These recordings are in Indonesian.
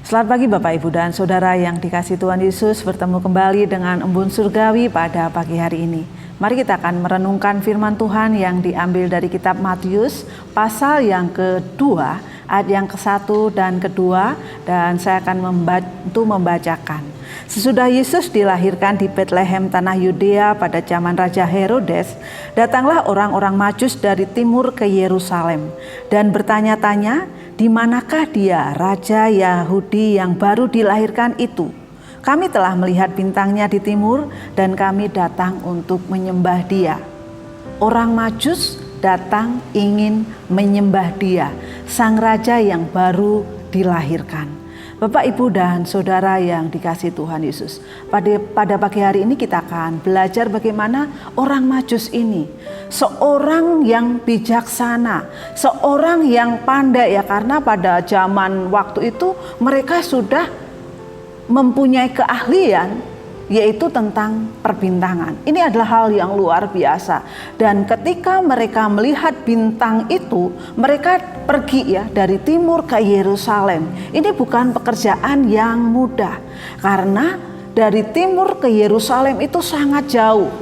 Selamat pagi Bapak Ibu dan Saudara yang dikasihi Tuhan Yesus, bertemu kembali dengan Embun Surgawi pada pagi hari ini. Mari kita akan merenungkan firman Tuhan yang diambil dari kitab Matius pasal yang kedua, ayat yang ke-1 dan kedua, dan saya akan membantu membacakan. Sesudah Yesus dilahirkan di Betlehem tanah Yudea pada zaman Raja Herodes, datanglah orang-orang Majus dari timur ke Yerusalem dan bertanya-tanya, di manakah dia, Raja Yahudi yang baru dilahirkan itu? Kami telah melihat bintangnya di timur dan kami datang untuk menyembah dia. Orang Majus datang ingin menyembah dia, sang Raja yang baru dilahirkan. Bapak, Ibu, dan Saudara yang dikasihi Tuhan Yesus, pada pagi hari ini kita akan belajar bagaimana orang Majus ini, seorang yang bijaksana, seorang yang pandai ya, karena pada zaman waktu itu mereka sudah mempunyai keahlian yaitu tentang perbintangan. Ini adalah hal yang luar biasa. Dan ketika mereka melihat bintang itu, mereka pergi ya dari timur ke Yerusalem. Ini bukan pekerjaan yang mudah, karena dari timur ke Yerusalem itu sangat jauh.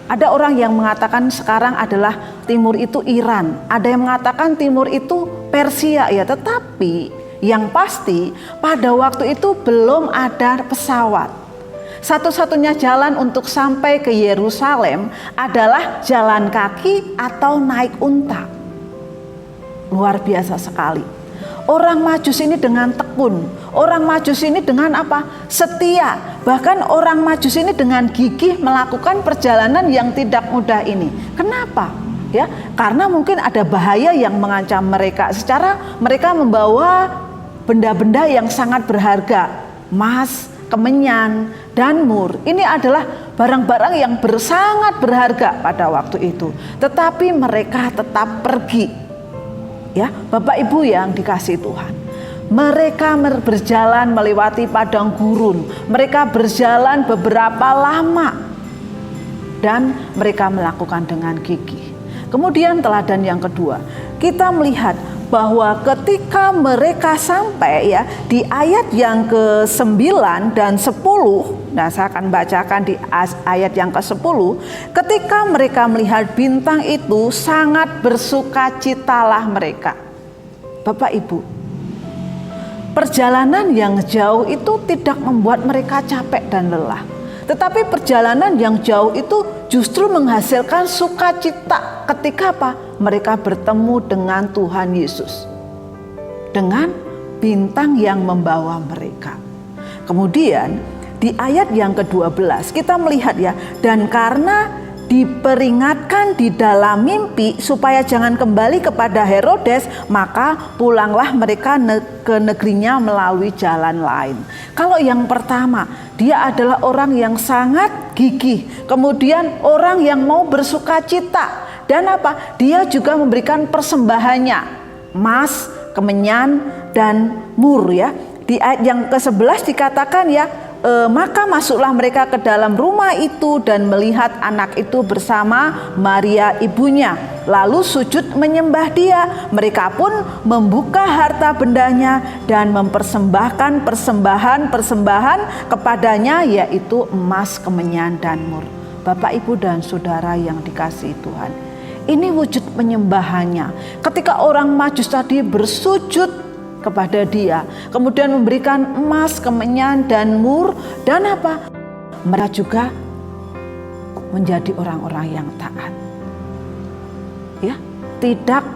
Ada orang yang mengatakan sekarang adalah timur itu Iran, ada yang mengatakan timur itu Persia ya, tetapi yang pasti pada waktu itu belum ada pesawat. Satu-satunya jalan untuk sampai ke Yerusalem adalah jalan kaki atau naik unta. Luar biasa sekali. Orang Majus ini dengan tekun, orang Majus ini dengan apa? Setia. Bahkan orang Majus ini dengan gigih melakukan perjalanan yang tidak mudah ini. Kenapa? Ya, karena mungkin ada bahaya yang mengancam mereka. Secara mereka membawa benda-benda yang sangat berharga, emas, kemenyan, dan mur. Ini adalah barang-barang yang sangat berharga pada waktu itu. Tetapi mereka tetap pergi. Ya, Bapak Ibu yang dikasihi Tuhan. Mereka berjalan melewati padang gurun. Mereka berjalan beberapa lama. Dan mereka melakukan dengan gigih. Kemudian teladan yang kedua, kita melihat bahwa ketika mereka sampai ya di ayat yang ke-9 dan 10, nah saya akan bacakan di ayat yang ke-10, ketika mereka melihat bintang itu sangat bersukacitalah mereka. Bapak Ibu, perjalanan yang jauh itu tidak membuat mereka capek dan lelah. Tetapi perjalanan yang jauh itu justru menghasilkan sukacita ketika apa? Mereka bertemu dengan Tuhan Yesus. Dengan bintang yang membawa mereka. Kemudian di ayat yang ke-12 kita melihat ya, dan karena diperingatkan di dalam mimpi supaya jangan kembali kepada Herodes, maka pulanglah mereka ke negerinya melalui jalan lain. Kalau yang pertama, dia adalah orang yang sangat gigih, kemudian orang yang mau bersukacita, dan apa? Dia juga memberikan persembahannya, emas, kemenyan, dan mur ya. Di ayat yang ke-11 dikatakan ya, maka masuklah mereka ke dalam rumah itu dan melihat anak itu bersama Maria ibunya, lalu sujud menyembah dia. Mereka pun membuka harta bendanya dan mempersembahkan persembahan kepadanya, yaitu emas, kemenyan, dan mur. Bapak, Ibu, dan Saudara yang dikasihi Tuhan, ini wujud penyembahannya. Ketika orang Majus tadi bersujud kepada dia, kemudian memberikan emas, kemenyan, dan mur, dan apa? Mereka juga menjadi orang-orang yang taat. Ya, tidak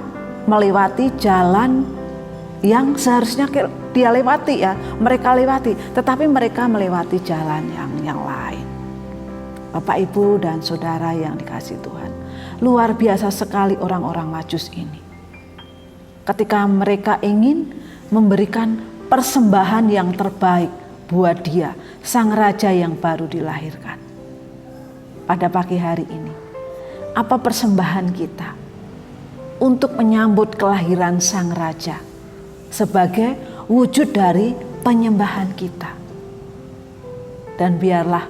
melewati jalan yang seharusnya dia lewati ya, mereka lewati, tetapi mereka melewati jalan yang lain. Bapak, Ibu, dan Saudara yang dikasihi Tuhan, luar biasa sekali orang-orang Majus ini. Ketika mereka ingin memberikan persembahan yang terbaik buat dia, sang Raja yang baru dilahirkan. Pada pagi hari ini, apa persembahan kita untuk menyambut kelahiran sang Raja sebagai wujud dari penyembahan kita? Dan biarlah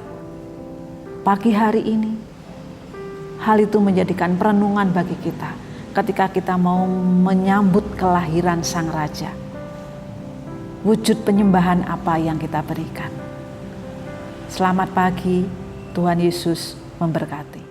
pagi hari ini hal itu menjadikan perenungan bagi kita ketika kita mau menyambut kelahiran sang Raja. wujud penyembahan apa yang kita berikan. Selamat pagi, Tuhan Yesus memberkati.